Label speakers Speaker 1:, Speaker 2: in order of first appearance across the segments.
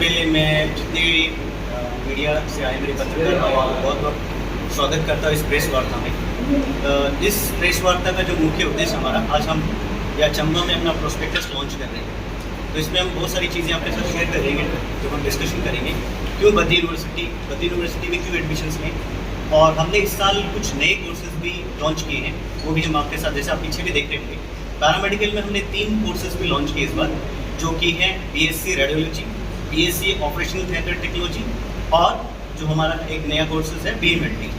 Speaker 1: पहले मैं जितने भी मीडिया से आए मेरे पत्रकार भाइयों का बहुत बहुत स्वागत करता हूँ इस प्रेस वार्ता में। इस प्रेस वार्ता का जो मुख्य उद्देश्य हमारा, आज हम या चंबा में अपना प्रोस्पेक्टस लॉन्च कर रहे हैं। तो इसमें हम बहुत सारी चीज़ें आपके साथ शेयर करेंगे, जो हम डिस्कशन करेंगे क्यों बद्दी यूनिवर्सिटी में क्यों एडमिशन्स लें, और हमने इस साल कुछ नए कोर्सेज भी लॉन्च किए हैं, वो भी हम आपके साथ, जैसे आप पीछे भी देख रहे होंगे, पैरामेडिकल में हमने 3 कोर्सेज भी लॉन्च किए इस बार, जो कि हैं BSc radiology, BSc operational theatre technology और जो हमारा एक नया कोर्सेज है BMLT।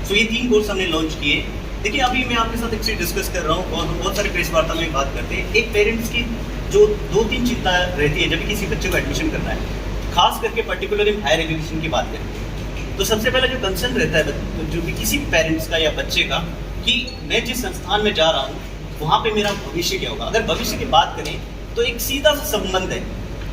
Speaker 1: सो ये 3 कोर्स हमने लॉन्च किए। देखिए, अभी मैं आपके साथ एक चीज़ डिस्कस कर रहा हूँ और हम बहुत सारे प्रेस वार्ता में बात करते हैं। एक पेरेंट्स की जो 2-3 चिंता रहती है जब भी किसी बच्चे को एडमिशन करना है, खास करके पर्टिकुलर इन हायर एजुकेशन की बात करें तो सबसे पहला जो कंसर्न रहता है जो भी किसी पेरेंट्स का या बच्चे का, कि मैं जिस संस्थान में जा रहा हूँ वहाँ पे मेरा भविष्य क्या होगा। अगर भविष्य की बात करें तो एक सीधा सा संबंध है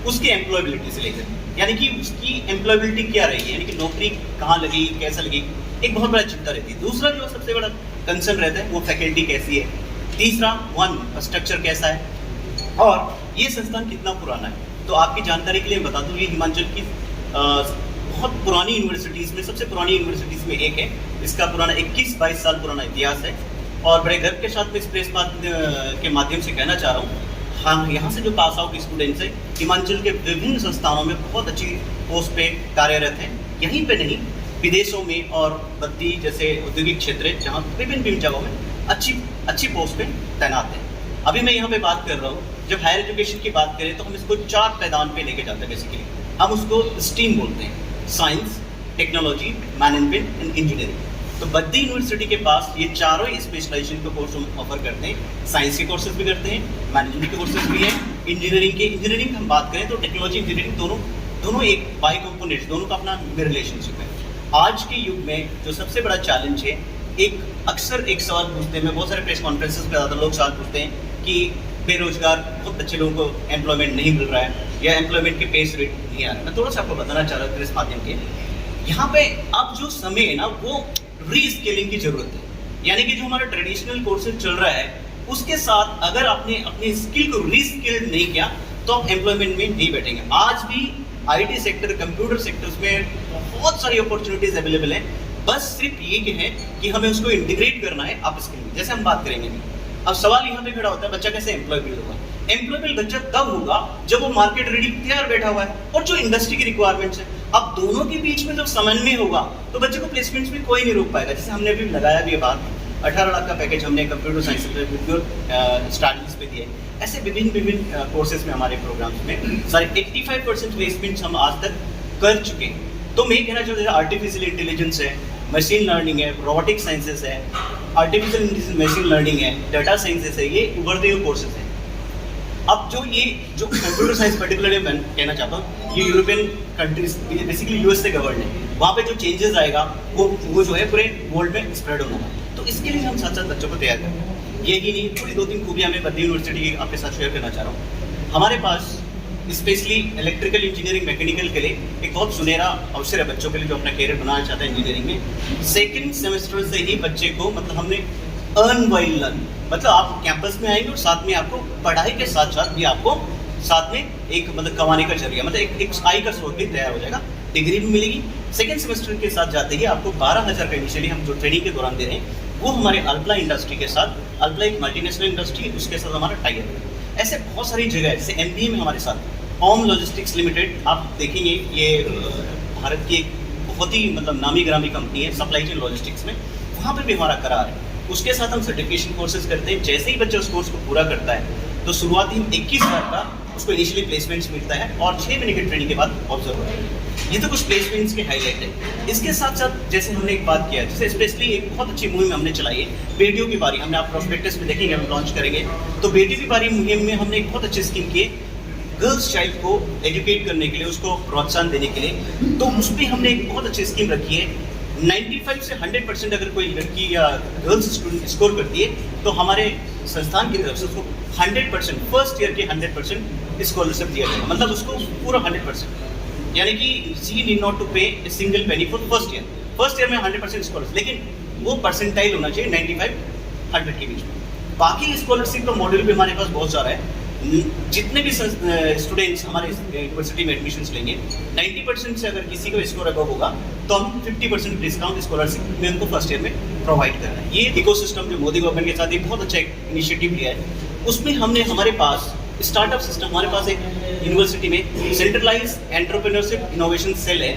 Speaker 1: उसकी एम्प्लॉयबिलिटी से लेकर, यानी कि उसकी एम्प्लॉयबिलिटी क्या रहेगी, यानी कि नौकरी कहाँ लगेगी, कैसा लगेगी, एक बहुत बड़ा चिंता रहती है। दूसरा जो सबसे बड़ा कंसर्न रहता है वो फैकल्टी कैसी है। तीसरा स्ट्रक्चर कैसा है, और ये संस्थान कितना पुराना है। तो आपकी जानकारी के लिए बता दूँ, ये हिमाचल की बहुत पुरानी यूनिवर्सिटीज़ में, सबसे पुरानी यूनिवर्सिटीज़ में एक है। इसका पुराना 21-22 साल पुराना इतिहास है और बड़े गर्व के साथ में इस प्रेस के माध्यम से कहना चाह रहा हूँ, हाँ, यहाँ से जो पास आउट स्टूडेंट्स हैं हिमाचल के विभिन्न संस्थानों में बहुत अच्छी पोस्ट पे कार्यरत हैं। यहीं पे नहीं, विदेशों में और बद्दी जैसे औद्योगिक क्षेत्र है जहाँ विभिन्न जगहों में अच्छी पोस्ट पे तैनात हैं। अभी मैं यहाँ पे बात कर रहा हूँ, जब हायर एजुकेशन की बात करें तो हम इसको 4 पैदान पे लेके जाते हैं। बेसिकली हम उसको स्ट्रीम बोलते हैं, science, technology, management and engineering. तो बद्दी यूनिवर्सिटी के पास ये चारों ही स्पेशलाइजेशन के कोर्स हम ऑफर करते हैं। साइंस के कोर्सेज भी करते हैं, मैनेजमेंट के कोर्सेज भी हैं, इंजीनियरिंग हम बात करें तो टेक्नोलॉजी इंजीनियरिंग दोनों एक बाई कंपोनेंट्स, दोनों का अपना रिलेशनशिप है। आज के युग में जो सबसे बड़ा चैलेंज है, अक्सर एक सवाल पूछते हैं, मैं बहुत सारे प्रेस कॉन्फ्रेंसेस पे ज़्यादा लोग सवाल पूछते हैं कि बेरोजगार बहुत अच्छे लोगों को एम्प्लॉयमेंट नहीं मिल रहा है या एम्प्लॉयमेंट के पेस रेट नहीं आ रहा है। मैं थोड़ा सा आपको बताना चाह रहा हूँ इस माध्यम के, यहाँ पे अब जो समय है ना वो रीस्केलिंग की जरूरत है। यानी कि जो हमारा ट्रेडिशनल कोर्सेज चल रहा है उसके साथ अगर आपने अपनी स्किल को रीस्किल्ड नहीं किया तो आप एम्प्लॉयमेंट में नहीं बैठेंगे। आज भी IT सेक्टर, कंप्यूटर सेक्टर्स में बहुत सारी अपॉर्चुनिटीज अवेलेबल हैं, बस सिर्फ ये है कि हमें उसको इंटीग्रेट करना है आप स्किल में। जैसे हम बात करेंगे, अब सवाल यहाँ पे खड़ा होता है, बच्चा कैसे एम्प्लॉयबल होगा। एम्प्लॉयबल बच्चा तब होगा जब वो मार्केट रेडी तैयार बैठा हुआ है और जो इंडस्ट्री की रिक्वायरमेंट्स है। अब दोनों के बीच में जब समन्वय होगा तो बच्चे को प्लेसमेंट्स में कोई नहीं रोक पाएगा। जैसे हमने अभी लगाया भी है बात, 18 लाख का पैकेज हमने कंप्यूटर साइंस स्ट्रैटेजीज पे दिया है। ऐसे विभिन्न कोर्सेज में हमारे प्रोग्राम्स में सारे 85% प्लेसमेंट्स हम आज तक कर चुके हैं। तो मैं कहना चाहता हूँ, आर्टिफिशियल इंटेलिजेंस है, मशीन लर्निंग है, रोबोटिक साइंसेस है, आर्टिफिशियल मशीन लर्निंग है, डाटा साइंसेस है, ये उभरते हुए कोर्सेज हैं। अब जो कंप्यूटर साइंस पर्टिकुलरली मैं कहना चाहता हूँ, ये यूरोपियन कंट्रीज बेसिकली US से गवर्न है, वहाँ पे जो चेंजेस आएगा वो जो है पूरे वर्ल्ड में स्प्रेड होना है। तो इसके लिए हम साथ बच्चों को तैयार करें। यही नहीं, थोड़ी 2-3 खूबियाँ मैं बद्दी यूनिवर्सिटी की आपके साथ शेयर करना चाह रहा हूँ। हमारे पास स्पेशली इलेक्ट्रिकल इंजीनियरिंग, मैकेनिकल के लिए एक बहुत सुनहरा अवसर है बच्चों के लिए जो अपना करियर बनाना चाहते हैं इंजीनियरिंग में। 2nd सेमेस्टर से ही बच्चे को, मतलब हमने अर्न व्हाइल लर्न, मतलब आप कैंपस में आएंगे और साथ में आपको पढ़ाई के साथ साथ भी आपको साथ में एक मतलब कमाने का जरिया, मतलब एक आय का स्रोत भी तैयार हो जाएगा, डिग्री भी मिलेगी। 2nd सेमेस्टर के साथ जाते ही आपको 12,000 का इनिशियली हम जो ट्रेनिंग के दौरान दे रहे हैं वो हमारे अल्प्ला इंडस्ट्री के साथ, अल्प्ला एक मल्टीनेशनल इंडस्ट्री, उसके साथ हमारा टाई अप है। ऐसे बहुत सारी जगह है। जैसे MBA में हमारे साथ ओम लॉजिस्टिक्स लिमिटेड, आप देखेंगे ये भारत की एक बहुत ही मतलब नामी ग्रामी कंपनी है सप्लाई चेन लॉजिस्टिक्स में, वहाँ पर भी हमारा करार है। उसके साथ हम सर्टिफिकेशन कोर्सेज करते हैं। जैसे ही बच्चा उस कोर्स को पूरा करता है तो शुरुआती 21,000 का उसको इनिशियली प्लेसमेंट्स मिलता है और 6 महीने की ट्रेनिंग के बाद ऑब्जर्व होता है। ये तो कुछ प्लेसमेंट्स के हाईलाइट है। इसके साथ साथ जैसे हमने एक बात किया, जैसे स्पेशली एक बहुत अच्छी मुहिम हमने चलाई है, बेटियों की बारी। हमने आप प्रोस्पेक्टस में देखेंगे, हम लॉन्च करेंगे, तो बेटी की बारी मुहिम में हमने एक बहुत अच्छी स्कीम की है गर्ल्स चाइल्ड को एजुकेट करने के लिए, उसको प्रोत्साहन देने के लिए। तो उस पर हमने एक बहुत अच्छी स्कीम रखी है। 95 से 100% अगर कोई लड़की या गर्ल्स स्टूडेंट स्कोर करती है तो हमारे संस्थान की तरफ से उसको 100% फर्स्ट ईयर के 100% स्कॉलरशिप दिया जाएगा। मतलब उसको पूरा 100%, यानी कि शी नीड नॉट टू पे a single penny for first year में 100% स्कॉलरशिप, लेकिन वो परसेंटाइल होना चाहिए 95-100 के बीच में। बाकी स्कॉलरशिप का मॉडल भी हमारे पास बहुत सारा है। जितने भी स्टूडेंट्स हमारे यूनिवर्सिटी में एडमिशन्स लेंगे 90% से अगर किसी का स्कोर अबव होगा तो हम 50% डिस्काउंट स्कॉलरशिप में उनको फर्स्ट ईयर में प्रोवाइड कर रहे हैं। ये इकोसिस्टम जो मोदी गवर्नमेंट के साथ एक बहुत अच्छा इनिशिएटिव लिया है, उसमें हमने हमारे पास स्टार्टअप सिस्टम, हमारे पास एक यूनिवर्सिटी में सेंट्रलाइज एंटरप्रेन्योरशिप इनोवेशन सेल है,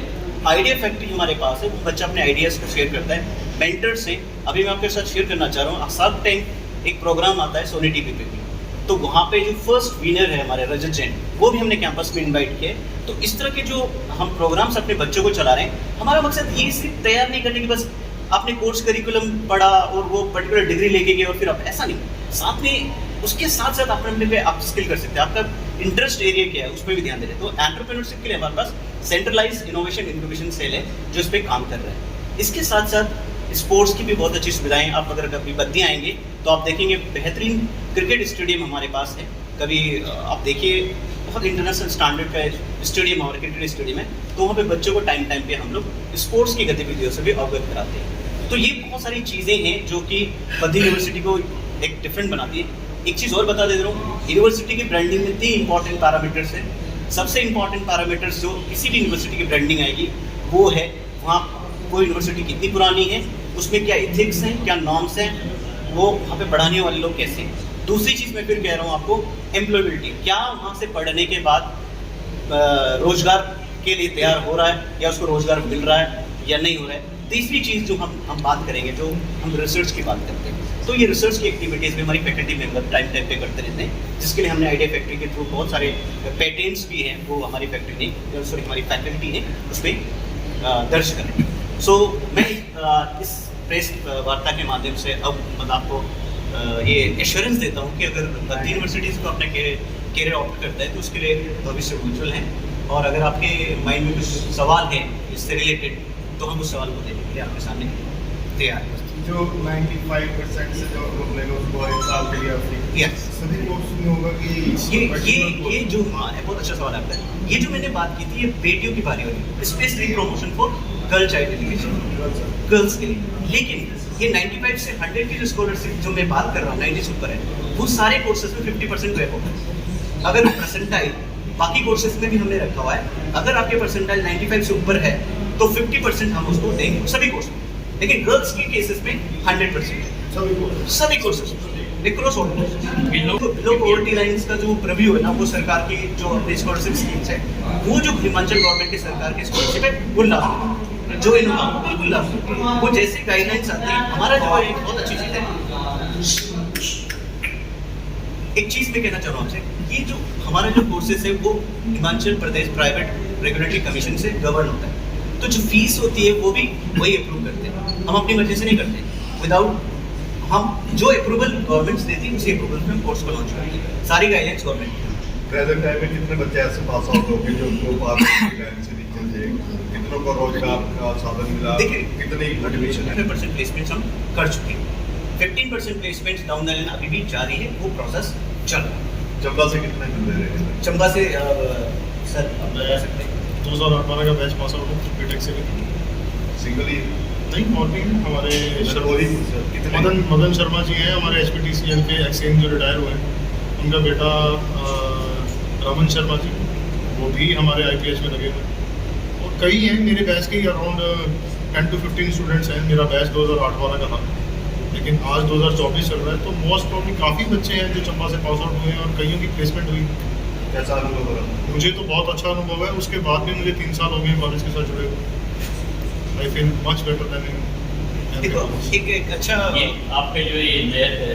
Speaker 1: आइडिया फैक्ट्री हमारे पास है। बच्चा अपने आइडियाज़ को शेयर करता है मेंटर से। अभी मैं आपके साथ शेयर करना चाह रहा हूँ, शार्क टैंक एक प्रोग्राम आता है सोनी टीवी पे भी, तो वहाँ पे जो फर्स्ट विनर है हमारे रजत जैन, वो भी हमने कैंपस में इनवाइट किया है। तो इस तरह के जो हम प्रोग्राम्स अपने बच्चों को चला रहे हैं, हमारा मकसद ये सिर्फ तैयार नहीं करने की बस आपने कोर्स करिकुलम पढ़ा और वो पर्टिकुलर डिग्री लेके गए और फिर आप ऐसा नहीं, साथ में उसके साथ साथ अपने पे आप स्किल कर सकते हैं। आपका इंटरेस्ट एरिया क्या है उस पर भी ध्यान दे रहे हैं। तो एंटरप्रेन्योरशिप के लिए हमारे पास सेंट्रलाइज इनोवेशन इंक्यूबेशन सेल है जो इस पर काम कर रहा है। इसके साथ साथ स्पोर्ट्स की भी बहुत अच्छी सुविधाएं, आप अगर कभी बद्दी आएंगे तो आप देखेंगे बेहतरीन क्रिकेट स्टेडियम हमारे पास है। कभी आप देखिए बहुत इंटरनेशनल स्टैंडर्ड का स्टेडियम हमारे क्रिकेट स्टेडियम है, तो वहाँ पे बच्चों को टाइम टाइम पे हम लोग स्पोर्ट्स की गतिविधियों से भी अवगत कराते हैं। तो ये बहुत सारी चीज़ें हैं जो कि बद्दी यूनिवर्सिटी को एक डिफरेंट बनाती है। एक चीज़ और बता दे रहा हूँ, यूनिवर्सिटी की ब्रांडिंग में 3 इंपॉर्टेंट पैरामीटर्स हैं। सबसे इंपॉर्टेंट पैरामीटर्स जो किसी भी यूनिवर्सिटी की ब्रांडिंग आएगी वो है वहाँ वो यूनिवर्सिटी कितनी पुरानी है, उसमें क्या इथिक्स हैं, क्या नॉर्म्स हैं, वो वहाँ पे पढ़ाने वाले लोग कैसे हैं। दूसरी चीज़ मैं फिर कह रहा हूँ आपको, एम्प्लॉयबिलिटी, क्या वहाँ से पढ़ने के बाद रोजगार के लिए तैयार हो रहा है या उसको रोजगार मिल रहा है या नहीं हो रहा है। तीसरी चीज़ जो हम बात करेंगे, जो हम रिसर्च की बात करते हैं, तो ये रिसर्च की एक्टिविटीज़ में हमारी फैकल्टी मेंबर टाइम टाइम पे करते रहते हैं, जिसके लिए हमने आइडिया फैक्ट्री के थ्रू बहुत सारे पेटेंट्स भी हैं, वो हमारी फैक्ट्री ने सॉरी हमारी फैकल्टी ने उसमें दर्ज करें। सो मैं इस प्रेस वार्ता के माध्यम से अब मतलब आपको ये एश्योरेंस देता हूँ कि अगर बद्दी यूनिवर्सिटीज़ को अपने कैरियर ऑप्ट करता है तो उसके लिए भविष्य उज्ज्वल है। और अगर आपके माइंड में कुछ सवाल है इससे रिलेटेड तो हम उस सवाल को देने के लिए आपके सामने तैयार हैं।
Speaker 2: जो 95% से जो लोग लेगा उसको 1 साल के लिए
Speaker 1: यस
Speaker 2: सभी कोर्स में होगा कि
Speaker 1: ये जो हाँ है, बहुत अच्छा सवाल आपका है। ये जो मैंने बात की थी ये बेटियों की बारी हो रही है, specially promotion for girl child education, girls के लिए। लेकिन ये 95 से 100 की जो स्कॉलरशिप जो मैं बात कर रहा हूँ 90 से ऊपर है, वो सारे कोर्सेज में 50% ड्रॉप होगा। अगर परसेंटाइल बाकी कोर्सेज में भी हमने रखा हुआ है, अगर आपके परसेंटाइल 95 से ऊपर है तो 50% हम उसको देंगे सभी कोर्स में। लेकिन गर्ल्स के केसेस में 100% सभी कोर्सेज एक्रॉस ऑल लोग पॉवर्टी लाइन्स का जो प्रीव्यू है ना, वो सरकार की जो अपनी स्कॉलरशिप स्कीम्स है, वो जो हिमाचल गवर्नमेंट की सरकार की स्कॉलरशिप है वो लागू, जो इनका बिल्कुल लागू, वो जैसे गाइडलाइंस आती है। हमारा जो एक बहुत अच्छी चीज़ है, एक चीज़ मैं कहना चाह रहा हूँ आपसे, ये जो हमारा जो कोर्सेज है वो Himachal Pradesh private regulatory commission से गवर्न होता है। तो जो फीस होती है वो भी वही अप्रूव करते हैं, हम अपनी मर्जी से नहीं करते। विदाउट हम जो अप्रूवल गवर्नमेंट देती है उसी अप्रूवल में हम कोर्स को लॉन्च करते हैं। सारी गाइडलाइंस गवर्नमेंट।
Speaker 2: प्रेजेंट टाइम में कितने बच्चे ऐसे पास आउट हो गए जो उनको पास से नीचे थे, कितनों को रोजगार का साधन मिला, कितने एडमिशन है?
Speaker 1: 50% प्लेसमेंट्स हम कर चुके हैं, 15% प्लेसमेंट्स डाउन द लाइन अभी भी जारी है, वो प्रोसेस चल रहा है।
Speaker 2: चंबा से कितने मिल रहे हैं?
Speaker 1: चंबा से सर आप बता सकते हैं
Speaker 3: 2018 का बैच पास आउट है बीटेक से भी।
Speaker 2: सिंगल ही
Speaker 3: नहीं, और भी
Speaker 2: कितने
Speaker 3: मदन शर्मा जी हैं हमारे HPTCL के एक्सचेंज जो रिटायर हुए हैं, उनका बेटा रमन शर्मा जी, वो भी हमारे IPH में लगे हुए हैं। और कई हैं मेरे बैच के, अराउंड 10 to 15 स्टूडेंट्स हैं। मेरा बैच 2008 वाला का था, लेकिन आज 2024 चल रहा है, तो मोस्ट प्रॉब्ली काफ़ी बच्चे हैं जो चंबा से पास आउट हुए हैं और कईयों की प्लेसमेंट हुई।
Speaker 2: कैसा अनुभव रहा?
Speaker 3: मुझे तो बहुत अच्छा अनुभव है। उसके बाद भी मुझे 3 साल हो गए कॉलेज के साथ जुड़े हुए। I feel much better than
Speaker 1: देखो एक अच्छा
Speaker 4: ये आपके जो ये लैब है